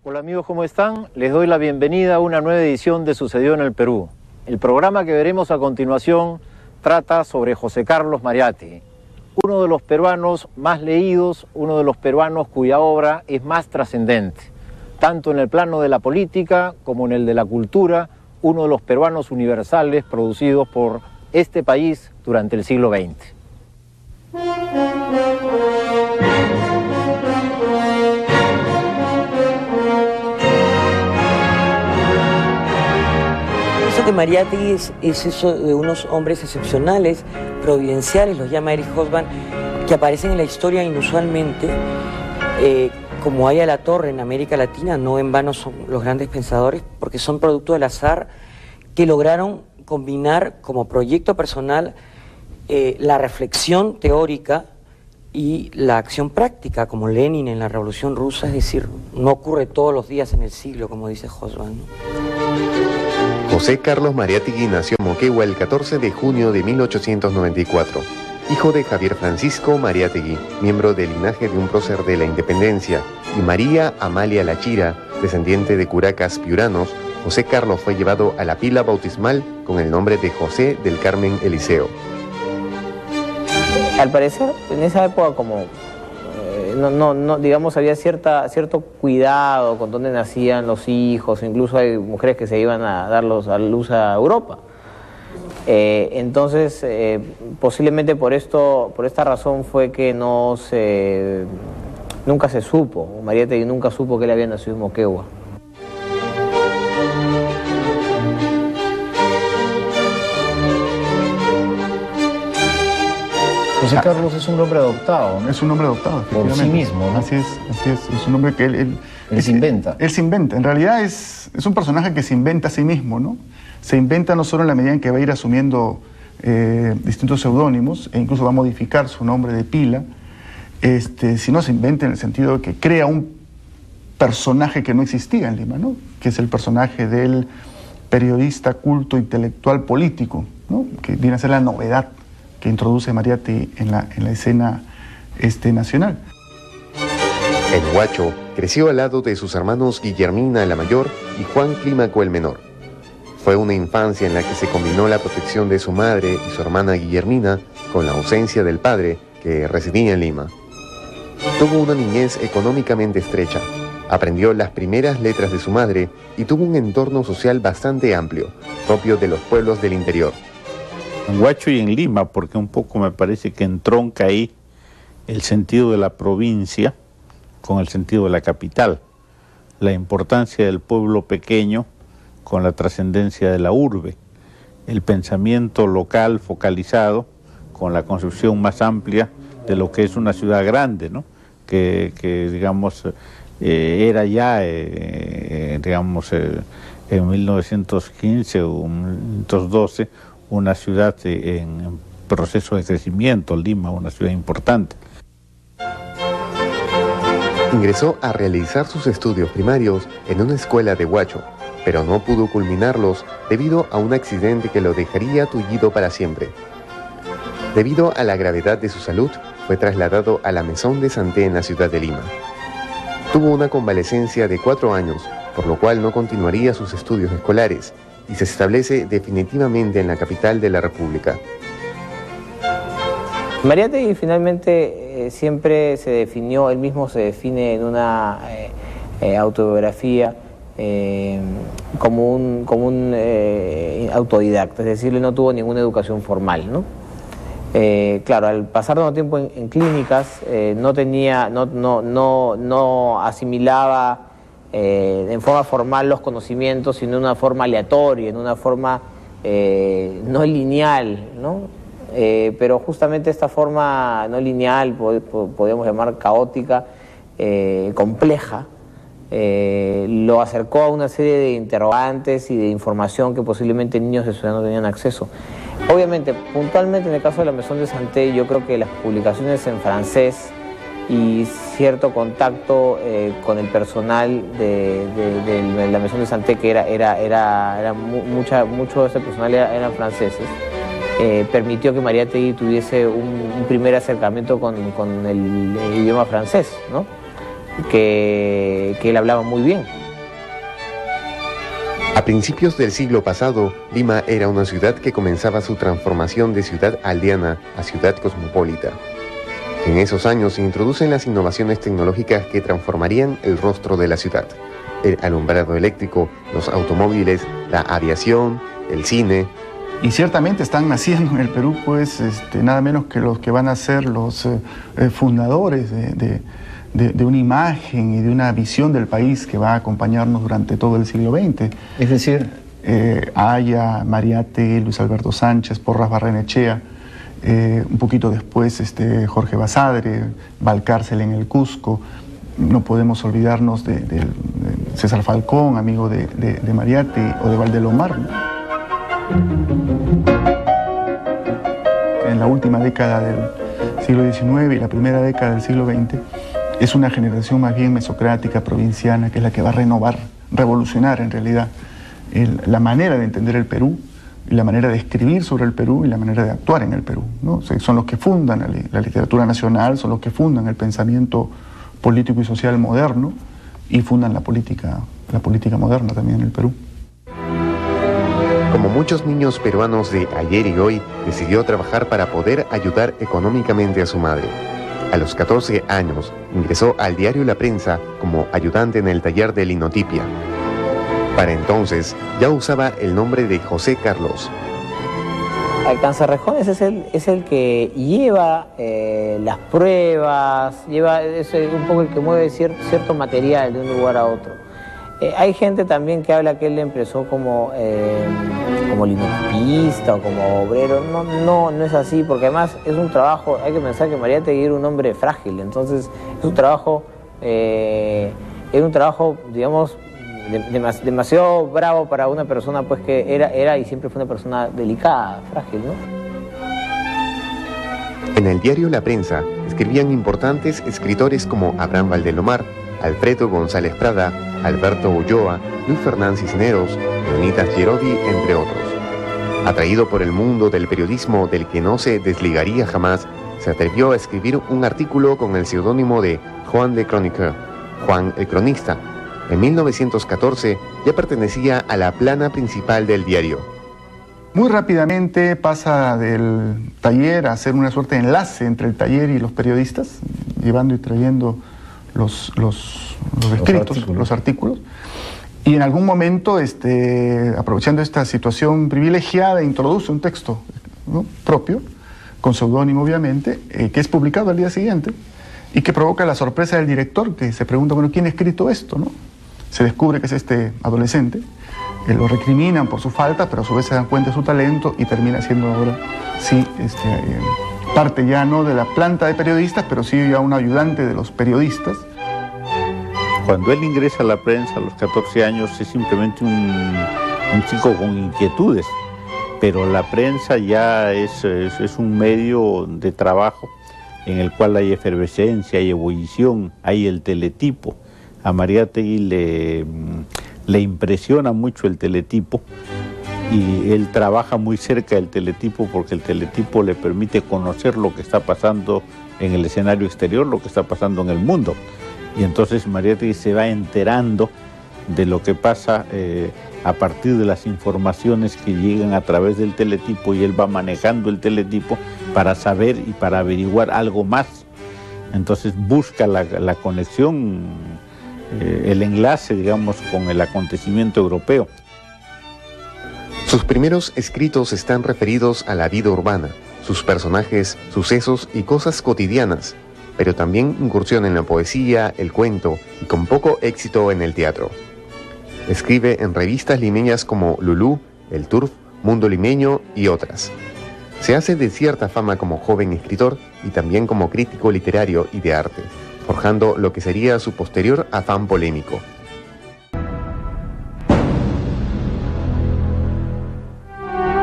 Hola amigos, ¿cómo están? Les doy la bienvenida a una nueva edición de Sucedió en el Perú. El programa que veremos a continuación trata sobre José Carlos Mariátegui, uno de los peruanos más leídos, uno de los peruanos cuya obra es más trascendente, tanto en el plano de la política como en el de la cultura, uno de los peruanos universales producidos por este país durante el siglo XX. De Mariátegui es eso de unos hombres excepcionales, providenciales, los llama Eric Hobsbawm, que aparecen en la historia inusualmente, como hay a la torre en América Latina, no en vano son los grandes pensadores, porque son producto del azar, que lograron combinar como proyecto personal la reflexión teórica y la acción práctica, como Lenin en la Revolución Rusa, es decir, no ocurre todos los días en el siglo, como dice Hobsbawm, ¿no? José Carlos Mariátegui nació en Moquegua el 14 de junio de 1894, hijo de Javier Francisco Mariátegui, miembro del linaje de un prócer de la independencia, y María Amalia Lachira, descendiente de curacas piuranos. José Carlos fue llevado a la pila bautismal con el nombre de José del Carmen Eliseo. Al parecer, en esa época digamos, había cierto cuidado con dónde nacían los hijos, incluso hay mujeres que se iban a darlos a luz a Europa. Entonces, posiblemente por esta razón fue que nunca se supo, Mariátegui nunca supo que él había nacido en Moquegua. José Carlos es un hombre adoptado, ¿no? Es un hombre adoptado, por sí mismo, ¿no? Así es. Es un hombre que él se inventa. Él se inventa. En realidad es un personaje que se inventa a sí mismo, ¿no? Se inventa no solo en la medida en que va a ir asumiendo distintos seudónimos, e incluso va a modificar su nombre de pila, sino se inventa en el sentido de que crea un personaje que no existía en Lima, ¿no? Que es el personaje del periodista, culto, intelectual, político, ¿no? Que viene a ser la novedad que introduce Mariátegui en la escena nacional. En Huacho creció al lado de sus hermanos Guillermina la mayor y Juan Clímaco el menor. Fue una infancia en la que se combinó la protección de su madre y su hermana Guillermina con la ausencia del padre, que residía en Lima. Tuvo una niñez económicamente estrecha, aprendió las primeras letras de su madre y tuvo un entorno social bastante amplio, propio de los pueblos del interior. En Huacho y en Lima, porque un poco me parece que entronca ahí el sentido de la provincia con el sentido de la capital, la importancia del pueblo pequeño con la trascendencia de la urbe, el pensamiento local focalizado con la concepción más amplia de lo que es una ciudad grande, ¿no? que digamos, era ya, en 1915 o 1912, una ciudad en proceso de crecimiento, Lima, una ciudad importante. Ingresó a realizar sus estudios primarios en una escuela de Huacho, pero no pudo culminarlos debido a un accidente que lo dejaría tullido para siempre. Debido a la gravedad de su salud, fue trasladado a la Maison de Santé en la ciudad de Lima. Tuvo una convalecencia de 4 años, por lo cual no continuaría sus estudios escolares, y se establece definitivamente en la capital de la República. Mariátegui finalmente siempre se definió, él mismo se define en una autobiografía como un autodidacta, es decir, él no tuvo ninguna educación formal, ¿no? Claro, al pasar tanto tiempo en clínicas, no asimilaba en forma formal los conocimientos, sino de una forma aleatoria, en una forma no lineal, ¿no? Pero justamente esta forma no lineal, podríamos llamar caótica, compleja, lo acercó a una serie de interrogantes y de información que posiblemente niños de su edad no tenían acceso. Obviamente, puntualmente en el caso de la Maison de Santé, yo creo que las publicaciones en francés y cierto contacto con el personal de la Maison de Santé, que mucho de ese personal eran franceses, permitió que Mariátegui tuviese un primer acercamiento con el idioma francés, ¿no? que él hablaba muy bien. A principios del siglo pasado, Lima era una ciudad que comenzaba su transformación de ciudad aldeana a ciudad cosmopolita. En esos años se introducen las innovaciones tecnológicas que transformarían el rostro de la ciudad. El alumbrado eléctrico, los automóviles, la aviación, el cine. Y ciertamente están naciendo en el Perú, pues, nada menos que los que van a ser los fundadores de una imagen y de una visión del país que va a acompañarnos durante todo el siglo XX. Es decir, Aya, Mariátegui, Luis Alberto Sánchez, Porras Barrenechea, un poquito después Jorge Basadre, Valcárcel en el Cusco. No podemos olvidarnos de César Falcón, amigo de Mariátegui, o de Valdelomar, ¿no? En la última década del siglo XIX y la primera década del siglo XX es una generación más bien mesocrática, provinciana, que es la que va a renovar, revolucionar en realidad la manera de entender el Perú, y la manera de escribir sobre el Perú y la manera de actuar en el Perú, ¿no? O sea, son los que fundan la literatura nacional, son los que fundan el pensamiento político y social moderno y fundan la política moderna también en el Perú. Como muchos niños peruanos de ayer y hoy, decidió trabajar para poder ayudar económicamente a su madre. A los 14 años, ingresó al diario La Prensa como ayudante en el taller de linotipia. Para entonces, ya usaba el nombre de José Carlos. Alcanzarrejones es el que lleva las pruebas, es un poco el que mueve cierto material de un lugar a otro. Hay gente también que habla que él empezó como linotipista o como obrero. No es así, porque además es un trabajo, hay que pensar que Mariátegui era un hombre frágil, entonces es un trabajo, digamos, demasiado bravo para una persona pues que era y siempre fue una persona delicada, frágil, ¿no? En el diario La Prensa escribían importantes escritores como Abraham Valdelomar, Alfredo González Prada, Alberto Ulloa, Luis Fernán Cisneros, Leonidas Gerodi, entre otros. Atraído por el mundo del periodismo del que no se desligaría jamás, se atrevió a escribir un artículo con el seudónimo de Juan de Chroniqueur, Juan el Cronista. En 1914 ya pertenecía a la plana principal del diario. Muy rápidamente pasa del taller a hacer una suerte de enlace entre el taller y los periodistas, llevando y trayendo los escritos, los artículos. Y en algún momento, aprovechando esta situación privilegiada, introduce un texto, ¿no?, propio, con seudónimo obviamente, que es publicado al día siguiente y que provoca la sorpresa del director, que se pregunta, bueno, ¿quién ha escrito esto?, ¿no? Se descubre que es este adolescente, lo recriminan por su falta, pero a su vez se dan cuenta de su talento y termina siendo ahora, sí, parte ya no de la planta de periodistas, pero sí ya un ayudante de los periodistas. Cuando él ingresa a La Prensa a los 14 años es simplemente un chico con inquietudes, pero La Prensa ya es un medio de trabajo en el cual hay efervescencia, hay ebullición, hay el teletipo. A Mariátegui le impresiona mucho el teletipo y él trabaja muy cerca del teletipo porque el teletipo le permite conocer lo que está pasando en el escenario exterior, lo que está pasando en el mundo. Y entonces Mariátegui se va enterando de lo que pasa a partir de las informaciones que llegan a través del teletipo, y él va manejando el teletipo para saber y para averiguar algo más. Entonces busca la conexión, el enlace, digamos, con el acontecimiento europeo. Sus primeros escritos están referidos a la vida urbana, sus personajes, sucesos y cosas cotidianas, pero también incursión en la poesía, el cuento y con poco éxito en el teatro. Escribe en revistas limeñas como Lulú, El Turf, Mundo Limeño y otras. Se hace de cierta fama como joven escritor y también como crítico literario y de arte, forjando lo que sería su posterior afán polémico.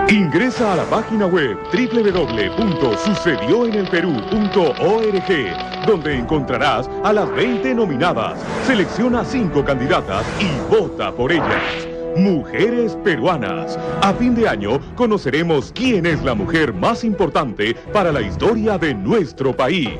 Ingresa a la página web www.sucedioenelperú.org, donde encontrarás a las 20 nominadas. Selecciona 5 candidatas y vota por ellas. Mujeres peruanas. A fin de año conoceremos quién es la mujer más importante para la historia de nuestro país.